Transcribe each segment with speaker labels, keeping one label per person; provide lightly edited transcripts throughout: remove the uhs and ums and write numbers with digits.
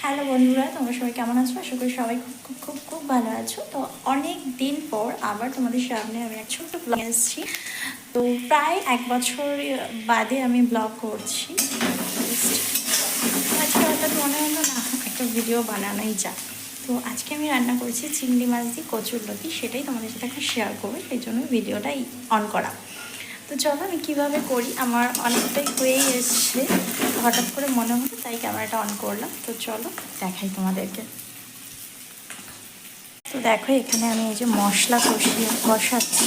Speaker 1: Hello বন্ধুরা, তোমরা সবাই কেমন আছো? আশা করি সবাই খুব খুব খুব খুব ভালো আছো। তো অনেক দিন পর আবার তোমাদের সামনে আমি এক ছোট্ট ব্লগ এসেছি। তো প্রায় 1 বছর বাদে আমি ব্লগ করছি। আজকে হঠাৎ মনে হলো না একটা ভিডিও বানানোই যাক। তো আজকে আমি রান্না করেছি চিংড়ি মাছ দিয়ে কচুরলতি, সেটাই তোমাদের সাথে এখন শেয়ার করবো, সেই জন্য ভিডিওটাই অন করা। তো চলো আমি কীভাবে করি, আমার অনেকটাই হয়েই এসছে, হঠাৎ করে মনে হলো তাই ক্যামেরাটা অন করলাম। তো চলো দেখাই তোমাদেরকে। তো দেখো এখানে আমি এই যে মশলা কষাচ্ছি,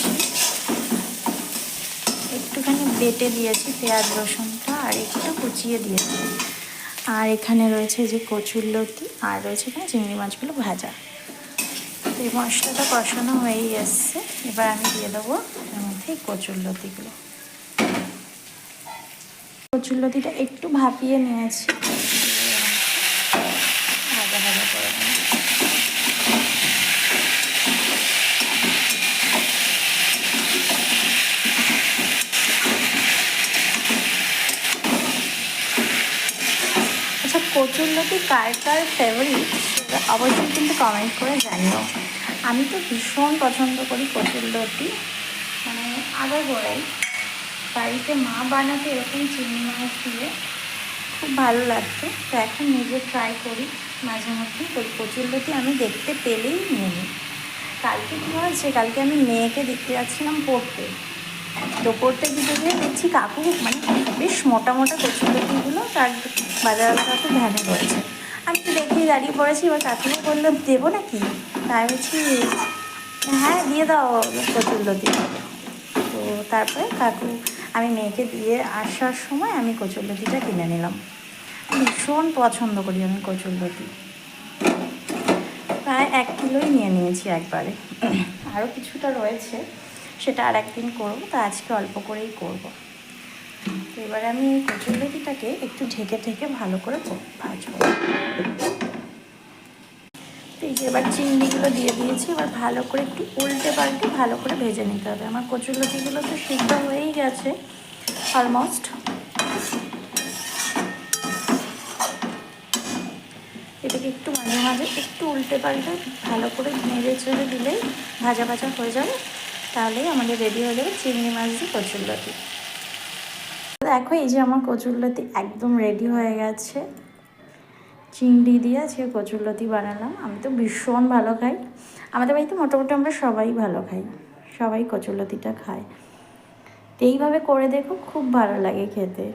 Speaker 1: একটুখানি বেটে দিয়েছি পেঁয়াজ রসুনটা আর একটু কুচিয়ে দিয়েছি। আর এখানে রয়েছে যে কচুরলতি আর রয়েছে এখানে চিংড়ি মাছগুলো ভাজা। তো এই মশলাটা কষানো হয়েই এসছে, এবার আমি দিয়ে দেবো এর মধ্যে এই কচুরলতিগুলো। কচুরলতিটা একটু ভাপিয়ে নিয়েছি, ভাজা ভাজা করে নিই। আচ্ছা, কচুরলতি কার কার ফেভারিট সেটা অবশ্যই কিন্তু কমেন্ট করে জানিও। আমি তো ভীষণ পছন্দ করি কচুরলতি, মানে আগাগোড়াই বাড়িতে মা বানাতে এরকম চিংড়ি মাছ দিয়ে খুব ভালো লাগতো। তো এখন নিজে ট্রাই করি মাঝে মধ্যে। কচুরলতি আমি দেখতে পেলেই নিয়ে নিই। কালকে কী হয়েছে, কালকে আমি মেয়েকে দেখতে যাচ্ছিলাম পড়তে। তো পড়তে গিয়ে দেখছি কাকু মানে বেশ মোটা মোটা কচুরলতিগুলো তার বাজারওয়ালা কাকু ভ্যানে রয়েছে। আমি তো দেখেই দাঁড়িয়ে পড়েছি, এবার কাকুকে বললাম দেবো নাকি? তাই বলছি হ্যাঁ দিয়ে দাও কচুরলতি। তো তারপরে কাকু আমি মেয়েকে দিয়ে আসার সময় আমি কচুরলতিটা কিনে নিলাম। ভীষণ পছন্দ করি আমি কচুরলতি, প্রায় 1 কিলোই নিয়ে নিয়েছি একবারে। আরও কিছুটা রয়েছে, সেটা আর একদিন করবো, তা আজকে অল্প করেই করব। তো এবারে আমি এই কচুরলতিটাকে একটু ঢেকে ঢেকে ভালো করে ভাজবো। তো এই যে এবার চিংড়িগুলো দিয়ে দিয়েছি, এবার ভালো করে একটু উল্টে পাল্টে ভালো করে ভেজে নিতে হবে। আমার কচুরলতিগুলো তো সিদ্ধ হয়েই গেছে অলমোস্ট। এটাকে একটু মাঝে মাঝে একটু উল্টে পাল্টে ভালো করে নেড়ে চেড়ে দিলেই ভাজা ভাজা হয়ে যাবে। তাহলেই আমাদের রেডি হয়ে যাবে চিংড়ি মাছ দিয়ে কচুরলতি। দেখো এই যে আমার কচুরলতি একদম রেডি হয়ে গেছে। চিংড়ি দিয়ে আজকে কচুরলতি বানালাম। আমি তো ভীষণ ভালো খাই, আমাদের বাড়িতে মোটামুটি আমরা সবাই ভালো খাই, সবাই কচুরলতিটা খায়। তো এইভাবে করে দেখো, খুব ভালো লাগে খেতে।